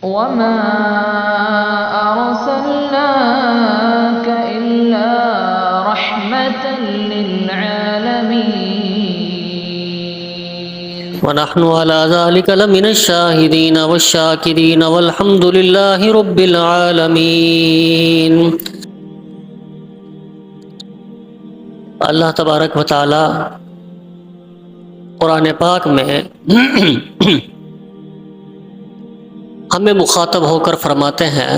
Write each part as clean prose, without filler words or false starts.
وما أرسلناك إلا رحمة للعالمين. ونحن على ذلك لمن الشاهدين والشاكرين والحمد لله رب العالمين. اللہ تبارک و تعالی قرآن پاک میں ہمیں مخاطب ہو کر فرماتے ہیں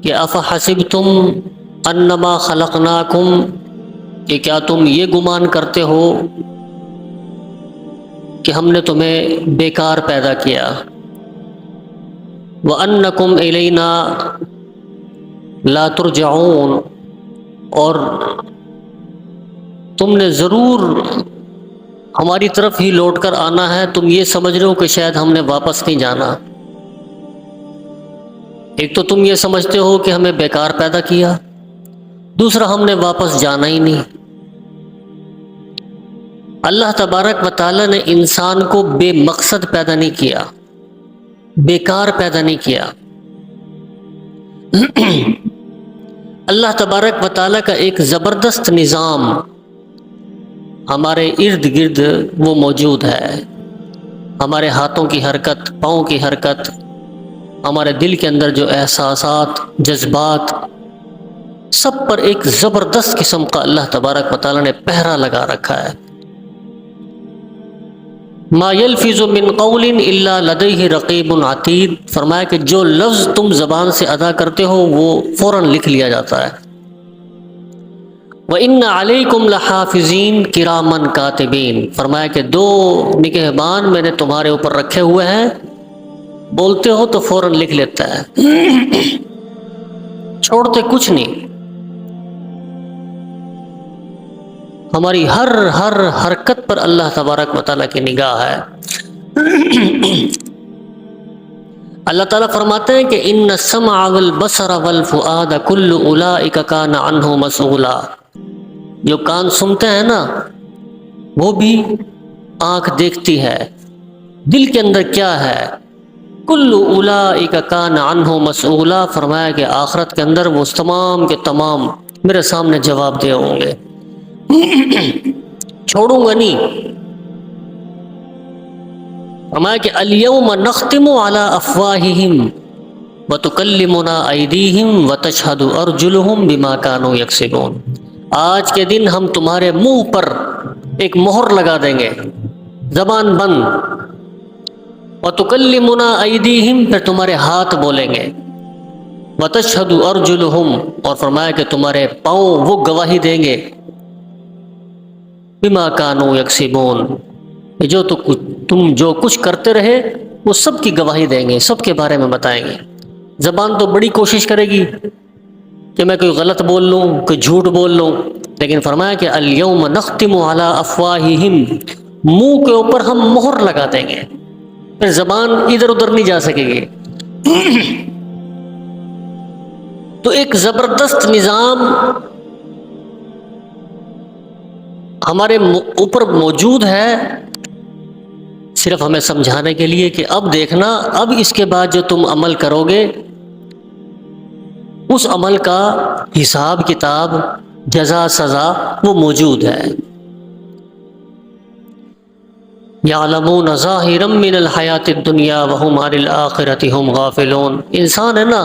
کہ افحسبتم انما خلقناکم، کہ کیا تم یہ گمان کرتے ہو کہ ہم نے تمہیں بیکار پیدا کیا، وانکم الینا لا ترجعون، اور تم نے ضرور ہماری طرف ہی لوٹ کر آنا ہے، تم یہ سمجھ رہے ہو کہ شاید ہم نے واپس نہیں جانا۔ ایک تو تم یہ سمجھتے ہو کہ ہمیں بیکار پیدا کیا، دوسرا ہم نے واپس جانا ہی نہیں۔ اللہ تبارک و تعالیٰ نے انسان کو بے مقصد پیدا نہیں کیا، بیکار پیدا نہیں کیا۔ اللہ تبارک و تعالیٰ کا ایک زبردست نظام ہمارے ارد گرد وہ موجود ہے۔ ہمارے ہاتھوں کی حرکت، پاؤں کی حرکت، ہمارے دل کے اندر جو احساسات، جذبات، سب پر ایک زبردست قسم کا اللہ تبارک و تعالیٰ نے پہرا لگا رکھا ہے۔ ما یلفظ من قول الا لدیہ رقیب عتید، فرمایا کہ جو لفظ تم زبان سے ادا کرتے ہو وہ فوراً لکھ لیا جاتا ہے۔ وَإِنَّ عَلَيْكُمْ لَحَافِظِينَ كِرَامًا كَاتِبِينَ، فرمایا کہ دو نگہبان میں نے تمہارے اوپر رکھے ہوئے ہیں، بولتے ہو تو فوراً لکھ لیتا ہے، چھوڑتے کچھ نہیں۔ ہماری ہر حرکت پر اللہ تبارک و تعالیٰ کی نگاہ ہے۔ اللہ تعالیٰ فرماتے ہیں کہ ان السمع والبصر والفؤاد کل اولئک کان عنہ مسئولا، جو کان سنتے ہیں نا وہ بھی آنکھ دیکھتی ہے، دل کے اندر کیا ہے، کل اولئک کان عنہ مسئولا، فرمایا کہ آخرت کے اندر وہ تمام کے تمام میرے سامنے جواب دے ہوں گے، چھوڑوں گا نہیں۔ فرمایا کہ الیوم نختم علی افواہہم وتکلمنا ایدیہم وتشہد ارجلہم بما کانوا یکسبون، آج کے دن ہم تمہارے منہ پر ایک مہر لگا دیں گے، زبان بند، وتکلمنا ایدیہم، پھر تمہارے ہاتھ بولیں گے، وتشہد ارجلہم، اور فرمایا کہ تمہارے پاؤں وہ گواہی دیں گے، بما کانوا یکسبون، تم جو کچھ کرتے رہے وہ سب کی گواہی دیں گے، سب کے بارے میں بتائیں گے۔ زبان تو بڑی کوشش کرے گی کہ میں کوئی غلط بول لوں، کوئی جھوٹ بول لوں، لیکن فرمایا کہ الیوم نختم علی افواہہم، منہ کے اوپر ہم مہر لگا دیں گے، پھر زبان ادھر ادھر نہیں جا سکے گی۔ تو ایک زبردست نظام ہمارے اوپر موجود ہے، صرف ہمیں سمجھانے کے لیے کہ اب دیکھنا، اب اس کے بعد جو تم عمل کرو گے اس عمل کا حساب کتاب، جزا سزا وہ موجود ہے۔ یعلمون ظاہرا من الحیات الدنیا وہم عن الآخرۃ ہم غافلون، انسان ہے نا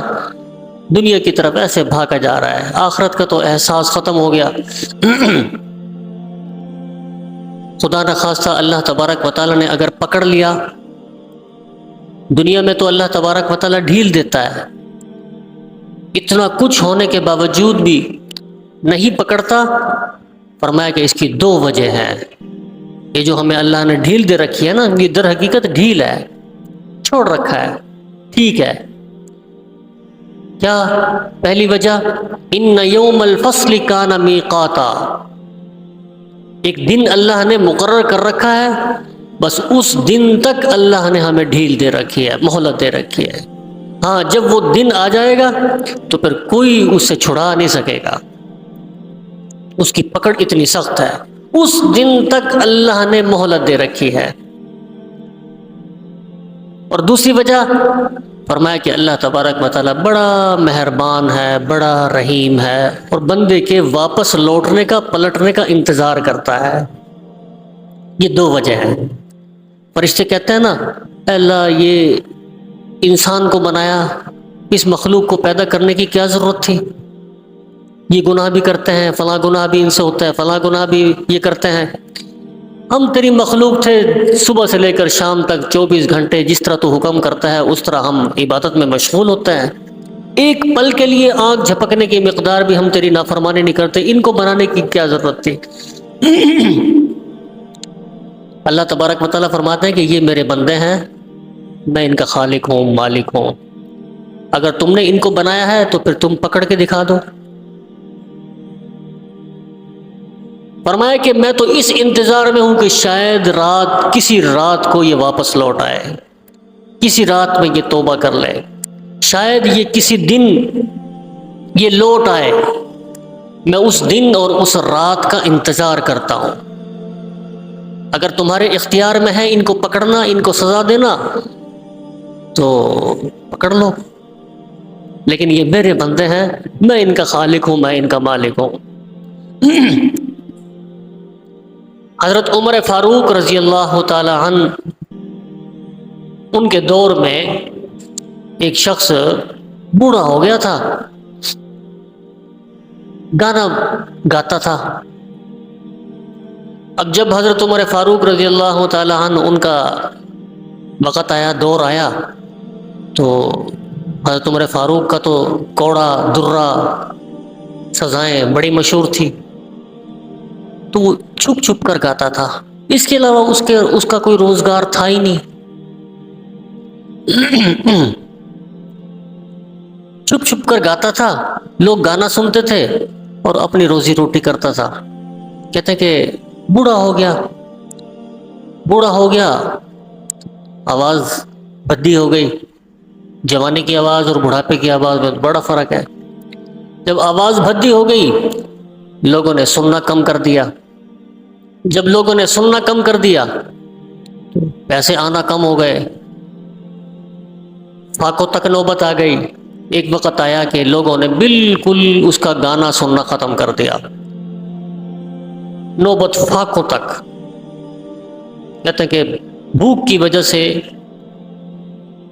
دنیا کی طرف ایسے بھاگا جا رہا ہے، آخرت کا تو احساس ختم ہو گیا۔ خدا نخواستہ اللہ تبارک و تعالیٰ نے اگر پکڑ لیا، دنیا میں تو اللہ تبارک و تعالیٰ ڈھیل دیتا ہے، اتنا کچھ ہونے کے باوجود بھی نہیں پکڑتا۔ فرمایا کہ اس کی دو وجہ ہیں، یہ جو ہمیں اللہ نے ڈھیل دے رکھی ہے نا، یہ در حقیقت ڈھیل ہے، چھوڑ رکھا ہے، ٹھیک ہے۔ کیا پہلی وجہ، ان یوم الفصل کان میقاتا، ایک دن اللہ نے مقرر کر رکھا ہے، بس اس دن تک اللہ نے ہمیں ڈھیل دے رکھی ہے، مہلت دے رکھی ہے۔ ہاں جب وہ دن آ جائے گا تو پھر کوئی اس سے چھڑا نہیں سکے گا، اس کی پکڑ اتنی سخت ہے، اس دن تک اللہ نے مہلت دے رکھی ہے۔ اور دوسری وجہ فرمایا کہ اللہ تبارک و تعالیٰ بڑا مہربان ہے، بڑا رحیم ہے، اور بندے کے واپس لوٹنے کا، پلٹنے کا انتظار کرتا ہے۔ یہ دو وجہ ہیں۔ فرشتے کہتے ہیں نا، اے اللہ یہ انسان کو بنایا، اس مخلوق کو پیدا کرنے کی کیا ضرورت تھی؟ یہ گناہ بھی کرتے ہیں، فلاں گناہ بھی ان سے ہوتا ہے، فلاں گناہ بھی یہ کرتے ہیں۔ ہم تیری مخلوق تھے، صبح سے لے کر شام تک 24 گھنٹے جس طرح تو حکم کرتا ہے اس طرح ہم عبادت میں مشغول ہوتے ہیں۔ ایک پل کے لیے آنکھ جھپکنے کی مقدار بھی ہم تیری نافرمانی نہیں کرتے، ان کو بنانے کی کیا ضرورت تھی؟ اللہ تبارک و تعالیٰ فرماتے ہیں کہ یہ میرے بندے ہیں، میں ان کا خالق ہوں، مالک ہوں۔ اگر تم نے ان کو بنایا ہے تو پھر تم پکڑ کے دکھا دو۔ فرمایا کہ میں تو اس انتظار میں ہوں کہ شاید کسی رات کو یہ واپس لوٹ آئے، کسی رات میں یہ توبہ کر لے، شاید یہ کسی دن یہ لوٹ آئے۔ میں اس دن اور اس رات کا انتظار کرتا ہوں۔ اگر تمہارے اختیار میں ہے ان کو پکڑنا، ان کو سزا دینا، تو پکڑ لو، لیکن یہ میرے بندے ہیں، میں ان کا خالق ہوں، میں ان کا مالک ہوں۔ حضرت عمر فاروق رضی اللہ تعالی عنہ، ان کے دور میں ایک شخص بوڑھا ہو گیا تھا، گانا گاتا تھا۔ اب جب حضرت عمر فاروق رضی اللہ تعالی عنہ ان کا وقت آیا، دور آیا، تو حضرت عمر فاروق کا تو کوڑا درہ سزائیں بڑی مشہور تھی، تو وہ چھپ چھپ کر گاتا تھا۔ اس کے علاوہ اس کا کوئی روزگار تھا ہی نہیں۔ چھپ چھپ کر گاتا تھا، لوگ گانا سنتے تھے اور اپنی روزی روٹی کرتا تھا۔ کہتے ہیں کہ بوڑھا ہو گیا، آواز بھدی ہو گئی۔ جوانی کی آواز اور بڑھاپے کی آواز میں بڑا فرق ہے۔ جب آواز بھدی ہو گئی، لوگوں نے سننا کم کر دیا۔ جب لوگوں نے سننا کم کر دیا، پیسے آنا کم ہو گئے، فاقوں تک نوبت آ گئی۔ ایک وقت آیا کہ لوگوں نے بالکل اس کا گانا سننا ختم کر دیا، نوبت فاقوں تک۔ کہتے ہیں کہ بھوک کی وجہ سے،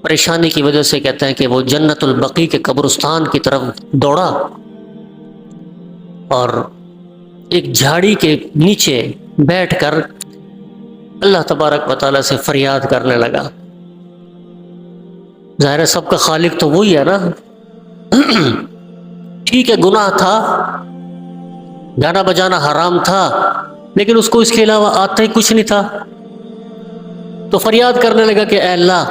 پریشانی کی وجہ سے، کہتے ہیں کہ وہ جنت البقیع کے قبرستان کی طرف دوڑا اور ایک جھاڑی کے نیچے بیٹھ کر اللہ تبارک و تعالیٰ سے فریاد کرنے لگا۔ ظاہر ہے سب کا خالق تو وہی ہے نا۔ ٹھیک ہے، گناہ تھا، گانا بجانا حرام تھا، لیکن اس کو اس کے علاوہ آتا ہی کچھ نہیں تھا۔ تو فریاد کرنے لگا کہ اے اللہ،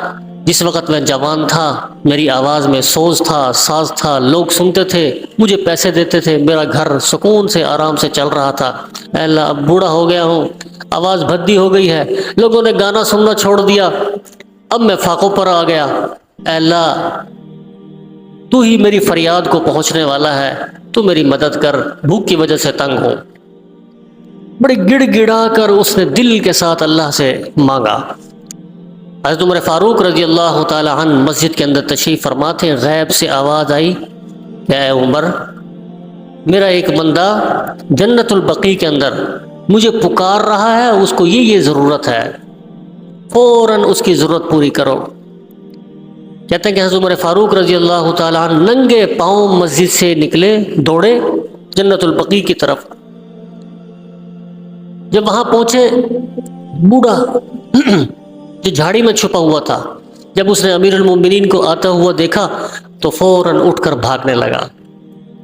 جس وقت میں جوان تھا، میری آواز میں سوز تھا، ساز تھا، لوگ سنتے تھے، مجھے پیسے دیتے تھے، میرا گھر سکون سے آرام سے چل رہا تھا۔ اے اللہ، اب بوڑھا ہو گیا ہوں، آواز بھدی ہو گئی ہے، لوگوں نے گانا سننا چھوڑ دیا، اب میں فاقوں پر آ گیا۔ اے اللہ، تو ہی میری فریاد کو پہنچنے والا ہے، تو میری مدد کر، بھوک کی وجہ سے تنگ ہوں۔ بڑی گڑ گڑا کر اس نے دل کے ساتھ اللہ سے مانگا۔ حضرت عمر فاروق رضی اللہ تعالی عنہ مسجد کے اندر تشریف فرما تھے، غیب سے آواز آئی کہ اے عمر، میرا ایک بندہ جنت البقیع کے اندر مجھے پکار رہا ہے، اس کو یہ ضرورت ہے، فوراً اس کی ضرورت پوری کرو۔ کہتے ہیں کہ حضرت عمر فاروق رضی اللہ تعالی عنہ ننگے پاؤں مسجد سے نکلے، دوڑے جنت البقیع کی طرف۔ جب وہاں پہنچے، بوڑھا جو جھاڑی میں چھپا ہوا تھا، جب اس نے امیر المومنین کو آتا ہوا دیکھا تو فوراً اٹھ کر بھاگنے لگا۔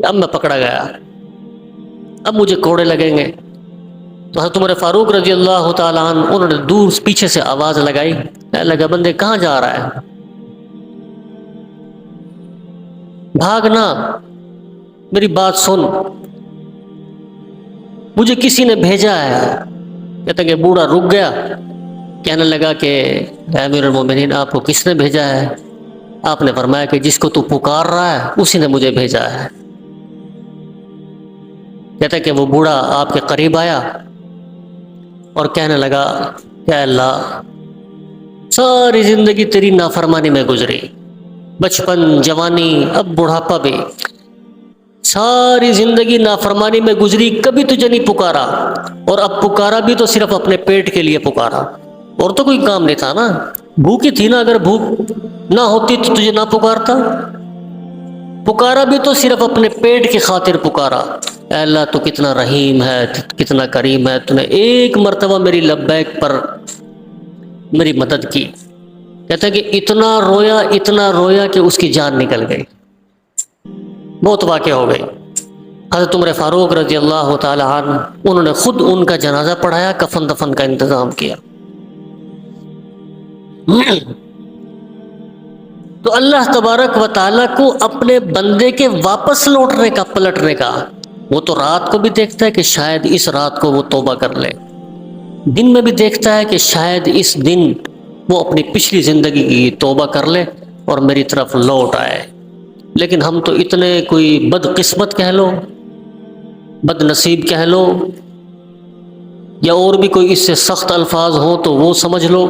اب میں پکڑا گیا، اب مجھے کوڑے لگیں گے۔ تو حضرت عمر فاروق رضی اللہ تعالیٰ عنہ انہوں نے دور پیچھے سے آواز لگائی، لگا بندے کہاں جا رہا ہے؟ بھاگنا، میری بات سن، مجھے کسی نے بھیجا ہے۔ کہتے ہیں کہ بوڑھا رک گیا، کہنے لگا کہ اے امیر المومنین، آپ کو کس نے بھیجا ہے؟ آپ نے فرمایا کہ جس کو تو پکار رہا ہے اسی نے مجھے بھیجا ہے۔ کہتا ہے کہ وہ بوڑھا آپ کے قریب آیا اور کہنے لگا کہ اے اللہ، ساری زندگی تیری نافرمانی میں گزری، بچپن، جوانی، اب بڑھاپا بھی، ساری زندگی نافرمانی میں گزری، کبھی تجھے نہیں پکارا، اور اب پکارا بھی تو صرف اپنے پیٹ کے لیے پکارا، اور تو کوئی کام نہیں تھا نا، بھوکی تھی نا، اگر بھوک نہ ہوتی تو تجھے نہ پکارتا، پکارا بھی تو صرف اپنے پیٹ کی خاطر پکارا۔ اے اللہ تو کتنا رحیم ہے، کتنا کریم ہے، تو نے ایک مرتبہ میری لبیک پر میری مدد کی۔ کہتا ہے کہ اتنا رویا کہ اس کی جان نکل گئی، موت واقع ہو گئی۔ حضرت عمر فاروق رضی اللہ تعالی عنہ، انہوں نے خود ان کا جنازہ پڑھایا، کفن دفن کا انتظام کیا۔ تو اللہ تبارک و تعالیٰ کو اپنے بندے کے واپس لوٹنے کا، پلٹنے کا، وہ تو رات کو بھی دیکھتا ہے کہ شاید اس رات کو وہ توبہ کر لے، دن میں بھی دیکھتا ہے کہ شاید اس دن وہ اپنی پچھلی زندگی کی توبہ کر لے اور میری طرف لوٹ آئے۔ لیکن ہم تو اتنے کوئی بد قسمت کہہ لو، بد نصیب کہہ لو، یا اور بھی کوئی اس سے سخت الفاظ ہوں تو وہ سمجھ لو،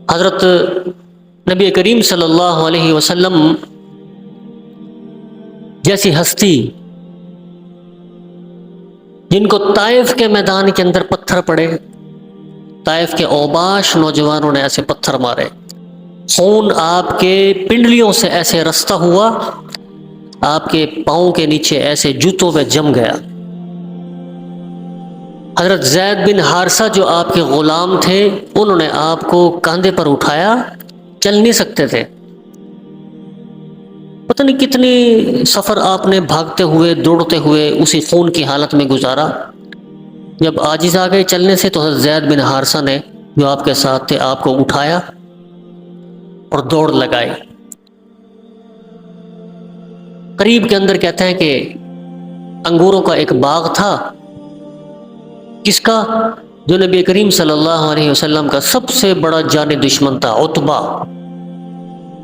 حضرت نبی کریم صلی اللہ علیہ وسلم جیسی ہستی، جن کو طائف کے میدان کے اندر پتھر پڑے، طائف کے اوباش نوجوانوں نے ایسے پتھر مارے، خون آپ کے پنڈلیوں سے ایسے رستہ ہوا، آپ کے پاؤں کے نیچے ایسے جوتوں میں جم گیا۔ حضرت زید بن حارثہ جو آپ کے غلام تھے، انہوں نے آپ کو کاندھے پر اٹھایا، چل نہیں سکتے تھے، پتہ نہیں کتنی سفر آپ نے بھاگتے ہوئے، دوڑتے ہوئے اسی خون کی حالت میں گزارا۔ جب عاجز آ گئے چلنے سے تو حضرت زید بن حارثہ نے، جو آپ کے ساتھ تھے، آپ کو اٹھایا اور دوڑ لگائی۔ قریب کے اندر کہتے ہیں کہ انگوروں کا ایک باغ تھا، کس کا؟ جو نبی کریم صلی اللہ علیہ وسلم کا سب سے بڑا جانی دشمن تھا، عتبہ،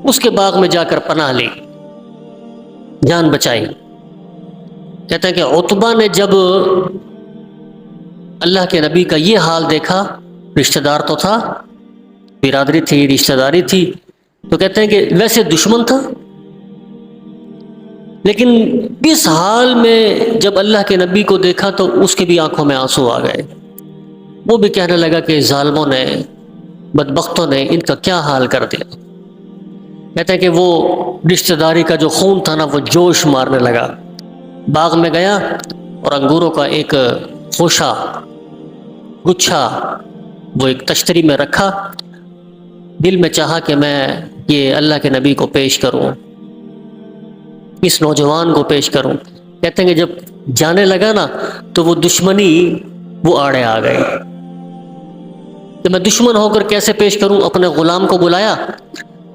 اس کے باغ میں جا کر پناہ لی، جان بچائی۔ کہتے ہیں کہ عتبہ نے جب اللہ کے نبی کا یہ حال دیکھا، رشتہ دار تو تھا، برادری تھی، رشتہ داری تھی، تو کہتے ہیں کہ ویسے دشمن تھا، لیکن اس حال میں جب اللہ کے نبی کو دیکھا تو اس کی بھی آنکھوں میں آنسو آ گئے، وہ بھی کہنے لگا کہ ظالموں نے، بدبختوں نے ان کا کیا حال کر دیا۔ کہتے ہیں کہ وہ رشتہ داری کا جو خون تھا نا، وہ جوش مارنے لگا، باغ میں گیا اور انگوروں کا ایک خوشہ، گچھا، وہ ایک تشتری میں رکھا، دل میں چاہا کہ میں یہ اللہ کے نبی کو پیش کروں، اس نوجوان کو پیش کروں۔ کہتے ہیں کہ جب جانے لگا نا تو وہ دشمنی وہ آڑے آ گئی کہ میں دشمن ہو کر کیسے پیش کروں۔ اپنے غلام کو بلایا،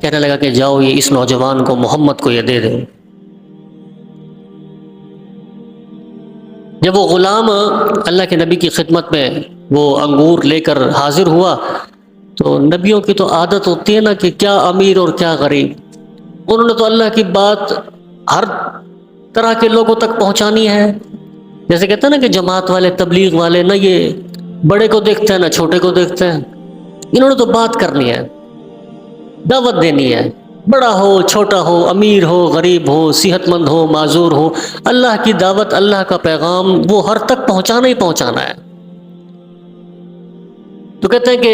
کہنے لگا کہ جاؤ یہ اس نوجوان کو، محمد کو یہ دے دو۔ جب وہ غلام اللہ کے نبی کی خدمت میں وہ انگور لے کر حاضر ہوا، تو نبیوں کی تو عادت ہوتی ہے نا کہ کیا امیر اور کیا غریب، انہوں نے تو اللہ کی بات ہر طرح کے لوگوں تک پہنچانی ہے۔ جیسے کہتے ہیں نا کہ جماعت والے، تبلیغ والے، نہ یہ بڑے کو دیکھتے ہیں نہ چھوٹے کو دیکھتے ہیں، انہوں نے تو بات کرنی ہے، دعوت دینی ہے، بڑا ہو چھوٹا ہو، امیر ہو غریب ہو، صحت مند ہو معذور ہو، اللہ کی دعوت، اللہ کا پیغام وہ ہر تک پہنچانا ہی پہنچانا ہے۔ تو کہتے ہیں کہ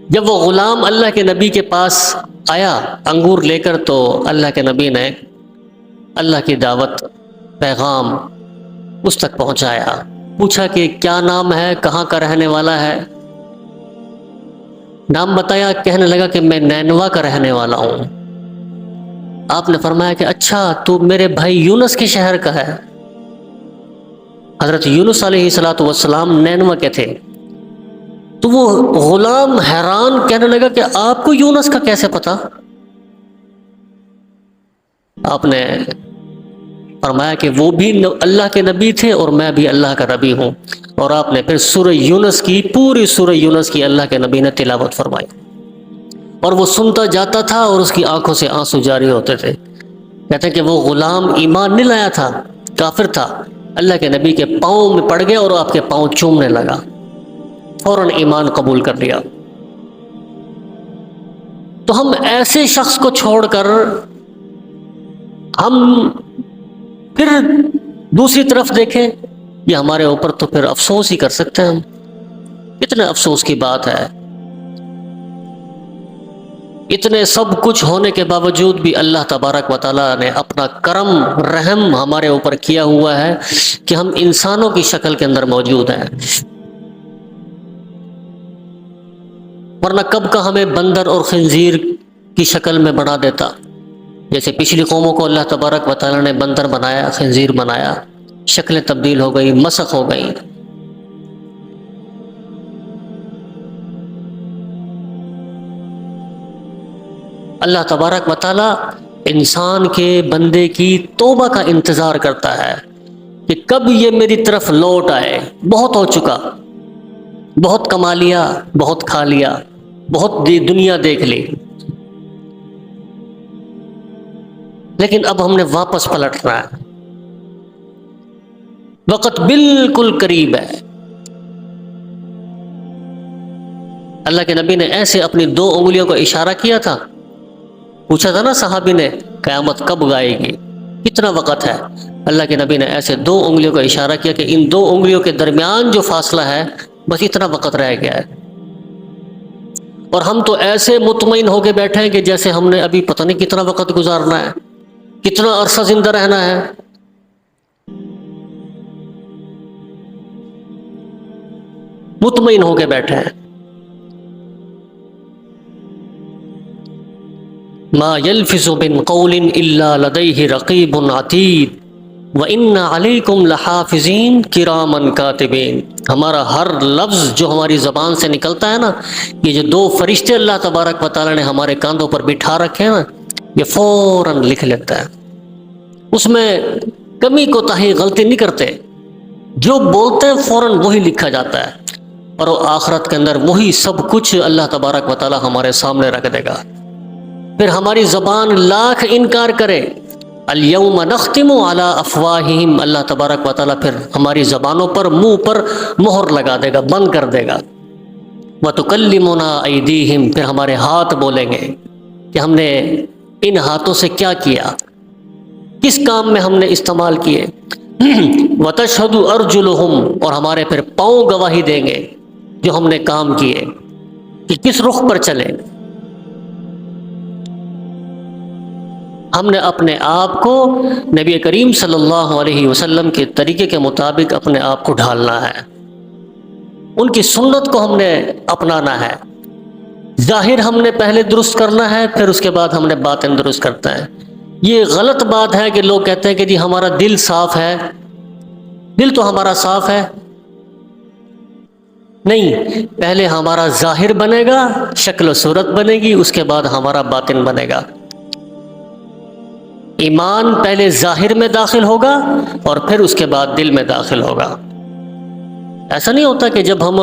جب وہ غلام اللہ کے نبی کے پاس آیا انگور لے کر، تو اللہ کے نبی نے اللہ کی دعوت، پیغام اس تک پہنچایا۔ پوچھا کہ کیا نام ہے، کہاں کا رہنے والا ہے؟ نام بتایا، کہنے لگا کہ میں نینوا کا رہنے والا ہوں۔ آپ نے فرمایا کہ اچھا تو میرے بھائی یونس کے شہر کا ہے۔ حضرت یونس علیہ السلام نینوا کے تھے۔ تو وہ غلام حیران، کہنے لگا کہ آپ کو یونس کا کیسے پتا؟ آپ نے فرمایا کہ وہ بھی اللہ کے نبی تھے اور میں بھی اللہ کا نبی ہوں، اور آپ نے پھر سورہ یونس کی، پوری سورہ یونس کی اللہ کے نبی نے تلاوت فرمائی، اور وہ سنتا جاتا تھا اور اس کی آنکھوں سے آنسو جاری ہوتے تھے۔ کہتے ہیں کہ وہ غلام ایمان نہیں لایا تھا، کافر تھا، اللہ کے نبی کے پاؤں میں پڑ گیا اور آپ کے پاؤں چومنے لگا، فوراً ایمان قبول کر لیا۔ تو ہم ایسے شخص کو چھوڑ کر ہم پھر دوسری طرف دیکھیں، یہ ہمارے اوپر تو پھر افسوس ہی کر سکتے ہیں ہم۔ کتنے افسوس کی بات ہے، اتنے سب کچھ ہونے کے باوجود بھی اللہ تبارک و تعالیٰ نے اپنا کرم رحم ہمارے اوپر کیا ہوا ہے کہ ہم انسانوں کی شکل کے اندر موجود ہیں، ورنہ کب کا ہمیں بندر اور خنزیر کی شکل میں بنا دیتا۔ جیسے پچھلی قوموں کو اللہ تبارک و تعالیٰ نے بندر بنایا، خنزیر بنایا، شکلیں تبدیل ہو گئی، مسخ ہو گئی۔ اللہ تبارک و تعالیٰ انسان کے بندے کی توبہ کا انتظار کرتا ہے کہ کب یہ میری طرف لوٹ آئے۔ بہت ہو چکا، بہت کما لیا، بہت کھا لیا، بہت دنیا دیکھ لی، لیکن اب ہم نے واپس پلٹنا ہے۔ وقت بالکل قریب ہے۔ اللہ کے نبی نے ایسے اپنی 2 انگلیوں کا اشارہ کیا تھا، پوچھا تھا نا صحابی نے قیامت کب آئے گی، کتنا وقت ہے؟ اللہ کے نبی نے ایسے 2 انگلیوں کا اشارہ کیا کہ ان 2 انگلیوں کے درمیان جو فاصلہ ہے بس اتنا وقت رہ گیا ہے۔ اور ہم تو ایسے مطمئن ہو کے بیٹھے ہیں کہ جیسے ہم نے ابھی پتہ نہیں کتنا وقت گزارنا ہے، کتنا عرصہ زندہ رہنا ہے۔ مطمئن ہو کے بیٹھے ہیں۔ ما يلفظ من قول الا لديه رقیب عتید وان علیکم لحافظین کراما کاتبین۔ ہمارا ہر لفظ جو ہماری زبان سے نکلتا ہے نا، یہ جو 2 فرشتے اللہ تبارک و تعالیٰ نے ہمارے کاندھوں پر بٹھا رکھے ہیں نا، یہ فوراً لکھ لیتا ہے، اس میں کمی کوتاہی غلطی نہیں کرتے، جو بولتے ہیں فوراً وہی لکھا جاتا ہے، اور وہ آخرت کے اندر وہی سب کچھ اللہ تبارک و تعالیٰ ہمارے سامنے رکھ دے گا۔ پھر ہماری زبان لاکھ انکار کرے، الیوم نختم علی افواہہم، اللہ تبارک و تعالیٰ پھر ہماری زبانوں پر، منہ پر مہر لگا دے گا، بند کر دے گا۔ وتکلمنا ایدیہم، پھر ہمارے ہاتھ بولیں گے کہ ہم نے ان ہاتھوں سے کیا کیا، کس کام میں ہم نے استعمال کیے۔ وتشہد ارجلہم، اور ہمارے پھر پاؤں گواہی دیں گے جو ہم نے کام کیے کہ کس رخ پر چلے۔ ہم نے اپنے آپ کو نبی کریم صلی اللہ علیہ وسلم کے طریقے کے مطابق اپنے آپ کو ڈھالنا ہے، ان کی سنت کو ہم نے اپنانا ہے۔ ظاہر ہم نے پہلے درست کرنا ہے، پھر اس کے بعد ہم نے باطن درست کرتا ہے۔ یہ غلط بات ہے کہ لوگ کہتے ہیں کہ جی ہمارا دل صاف ہے، دل تو ہمارا صاف ہے۔ نہیں، پہلے ہمارا ظاہر بنے گا، شکل و صورت بنے گی، اس کے بعد ہمارا باطن بنے گا۔ ایمان پہلے ظاہر میں داخل ہوگا اور پھر اس کے بعد دل میں داخل ہوگا۔ ایسا نہیں ہوتا کہ جب ہم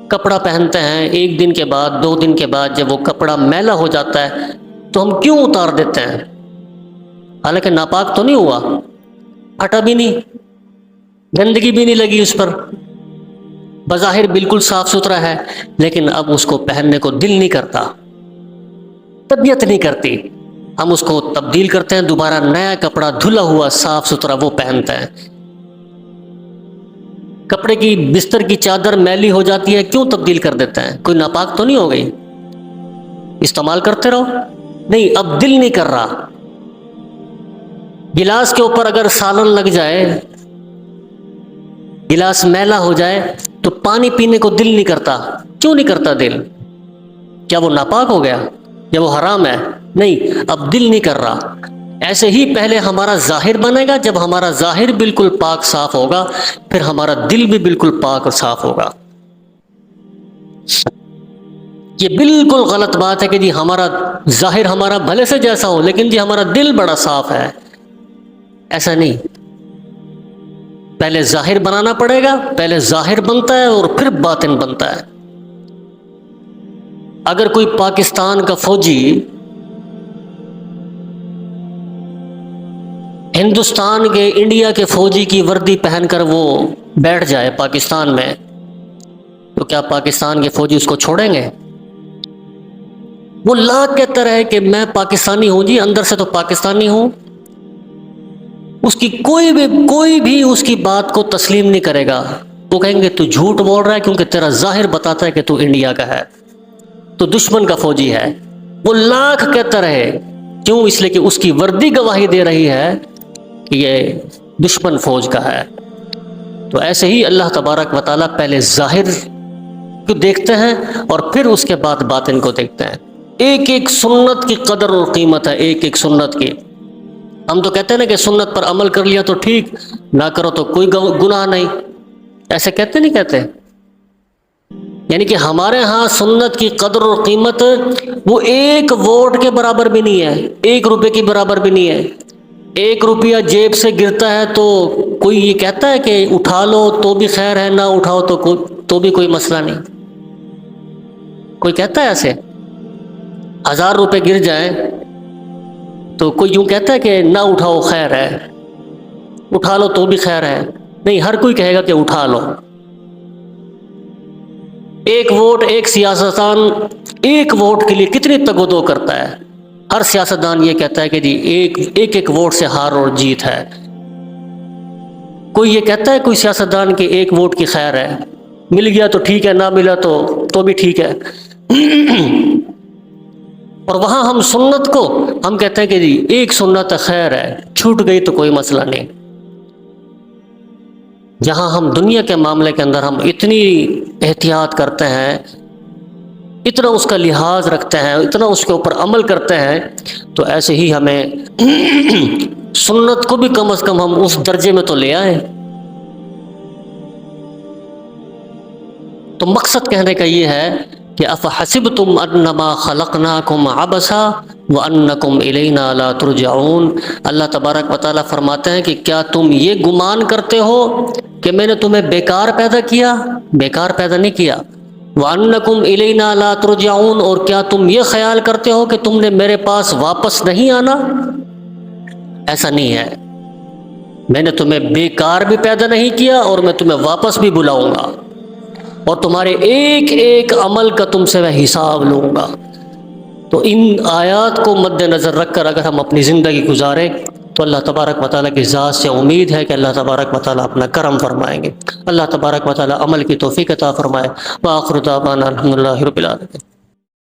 کپڑا پہنتے ہیں 1 دن کے بعد 2 دن کے بعد جب وہ کپڑا میلا ہو جاتا ہے تو ہم کیوں اتار دیتے ہیں؟ حالانکہ ناپاک تو نہیں ہوا، پھٹا بھی نہیں، گندگی بھی نہیں لگی اس پر، بظاہر بالکل صاف ستھرا ہے، لیکن اب اس کو پہننے کو دل نہیں کرتا، طبیعت نہیں کرتی۔ ہم اس کو تبدیل کرتے ہیں، دوبارہ نیا کپڑا دھلا ہوا صاف ستھرا وہ پہنتے ہیں۔ کپڑے کی بستر کی چادر میلی ہو جاتی ہے، کیوں تبدیل کر دیتے ہیں؟ کوئی ناپاک تو نہیں ہو گئی؟ استعمال کرتے رہو۔ نہیں، اب دل نہیں کر رہا۔ گلاس کے اوپر اگر سالن لگ جائے، گلاس میلا ہو جائے تو پانی پینے کو دل نہیں کرتا۔ کیوں نہیں کرتا دل؟ کیا وہ ناپاک ہو گیا یا وہ حرام ہے؟ نہیں، اب دل نہیں کر رہا۔ ایسے ہی پہلے ہمارا ظاہر بنے گا، جب ہمارا ظاہر بالکل پاک صاف ہوگا پھر ہمارا دل بھی بالکل پاک اور صاف ہوگا۔ یہ بالکل غلط بات ہے کہ جی ہمارا ظاہر ہمارا بھلے سے جیسا ہو لیکن جی ہمارا دل بڑا صاف ہے۔ ایسا نہیں، پہلے ظاہر بنانا پڑے گا، پہلے ظاہر بنتا ہے اور پھر باطن بنتا ہے۔ اگر کوئی پاکستان کا فوجی ہندوستان کے، انڈیا کے فوجی کی وردی پہن کر وہ بیٹھ جائے پاکستان میں، تو کیا پاکستان کے فوجی اس کو چھوڑیں گے؟ وہ لاکھ کہتا رہے کہ میں پاکستانی ہوں جی، اندر سے تو پاکستانی ہوں، اس کی کوئی بھی اس کی بات کو تسلیم نہیں کرے گا۔ وہ کہیں گے تو جھوٹ بول رہا ہے، کیونکہ تیرا ظاہر بتاتا ہے کہ تو انڈیا کا ہے، تو دشمن کا فوجی ہے۔ وہ لاکھ کہتا رہے، کیوں؟ اس لیے کہ اس کی وردی گواہی دے رہی ہے کہ یہ دشمن فوج کا ہے۔ تو ایسے ہی اللہ تبارک و تعالیٰ پہلے ظاہر کو دیکھتے ہیں اور پھر اس کے بعد باطن کو دیکھتے ہیں۔ ایک ایک سنت کی قدر اور قیمت ہے، ایک ایک سنت کی۔ ہم تو کہتے ہیں نا کہ سنت پر عمل کر لیا تو ٹھیک، نہ کرو تو کوئی گناہ نہیں، ایسے کہتے نہیں کہتے؟ یعنی کہ ہمارے ہاں سنت کی قدر اور قیمت وہ ایک ووٹ کے برابر بھی نہیں ہے، 1 روپے کی برابر بھی نہیں ہے۔ 1 روپیہ جیب سے گرتا ہے تو کوئی یہ کہتا ہے کہ اٹھا لو تو بھی خیر ہے، نہ اٹھاؤ تو بھی کوئی مسئلہ نہیں؟ کوئی کہتا ہے ایسے؟ 1000 روپے گر جائیں تو کوئی یوں کہتا ہے کہ نہ اٹھاؤ خیر ہے، اٹھا لو تو بھی خیر ہے؟ نہیں، ہر کوئی کہے گا کہ اٹھا لو۔ 1 ووٹ، ایک سیاستدان 1 ووٹ کے لیے کتنی تگ و دو کرتا ہے۔ ہر سیاستدان یہ کہتا ہے کہ جی ایک ووٹ سے ہار اور جیت ہے۔ کوئی یہ کہتا ہے کوئی سیاستدان کہ 1 ووٹ کی خیر ہے، مل گیا تو ٹھیک ہے، نہ ملا تو بھی ٹھیک ہے۔ اور وہاں ہم سنت کو ہم کہتے ہیں کہ جی 1 سنت خیر ہے، چھوٹ گئی تو کوئی مسئلہ نہیں۔ جہاں ہم دنیا کے معاملے کے اندر ہم اتنی احتیاط کرتے ہیں، اتنا اس کا لحاظ رکھتے ہیں، اتنا اس کے اوپر عمل کرتے ہیں، تو ایسے ہی ہمیں سنت کو بھی کم از کم ہم اس درجے میں تو لے آئیں۔ تو مقصد کہنے کا یہ ہے کہ افحسبتم انما خلقناکم عبثا وانکم الینا لا ترجعون۔ اللہ تبارک و تعالیٰ فرماتے ہیں کہ کیا تم یہ گمان کرتے ہو کہ میں نے تمہیں بیکار پیدا کیا؟ بیکار پیدا نہیں کیا۔ وانکم الینا لا ترجعون، اور کیا تم یہ خیال کرتے ہو کہ تم نے میرے پاس واپس نہیں آنا؟ ایسا نہیں ہے، میں نے تمہیں بیکار بھی پیدا نہیں کیا اور میں تمہیں واپس بھی بلاؤں گا، اور تمہارے ایک ایک عمل کا تم سے میں حساب لوں گا۔ تو ان آیات کو مد نظر رکھ کر اگر ہم اپنی زندگی گزاریں تو اللہ تبارک و تعالیٰ کی ذات سے امید ہے کہ اللہ تبارک و تعالیٰ اپنا کرم فرمائیں گے۔ اللہ تبارک و تعالیٰ عمل کی توفیق عطا فرمائے۔ وآخر دعوانا الحمدللہ رب العالمین۔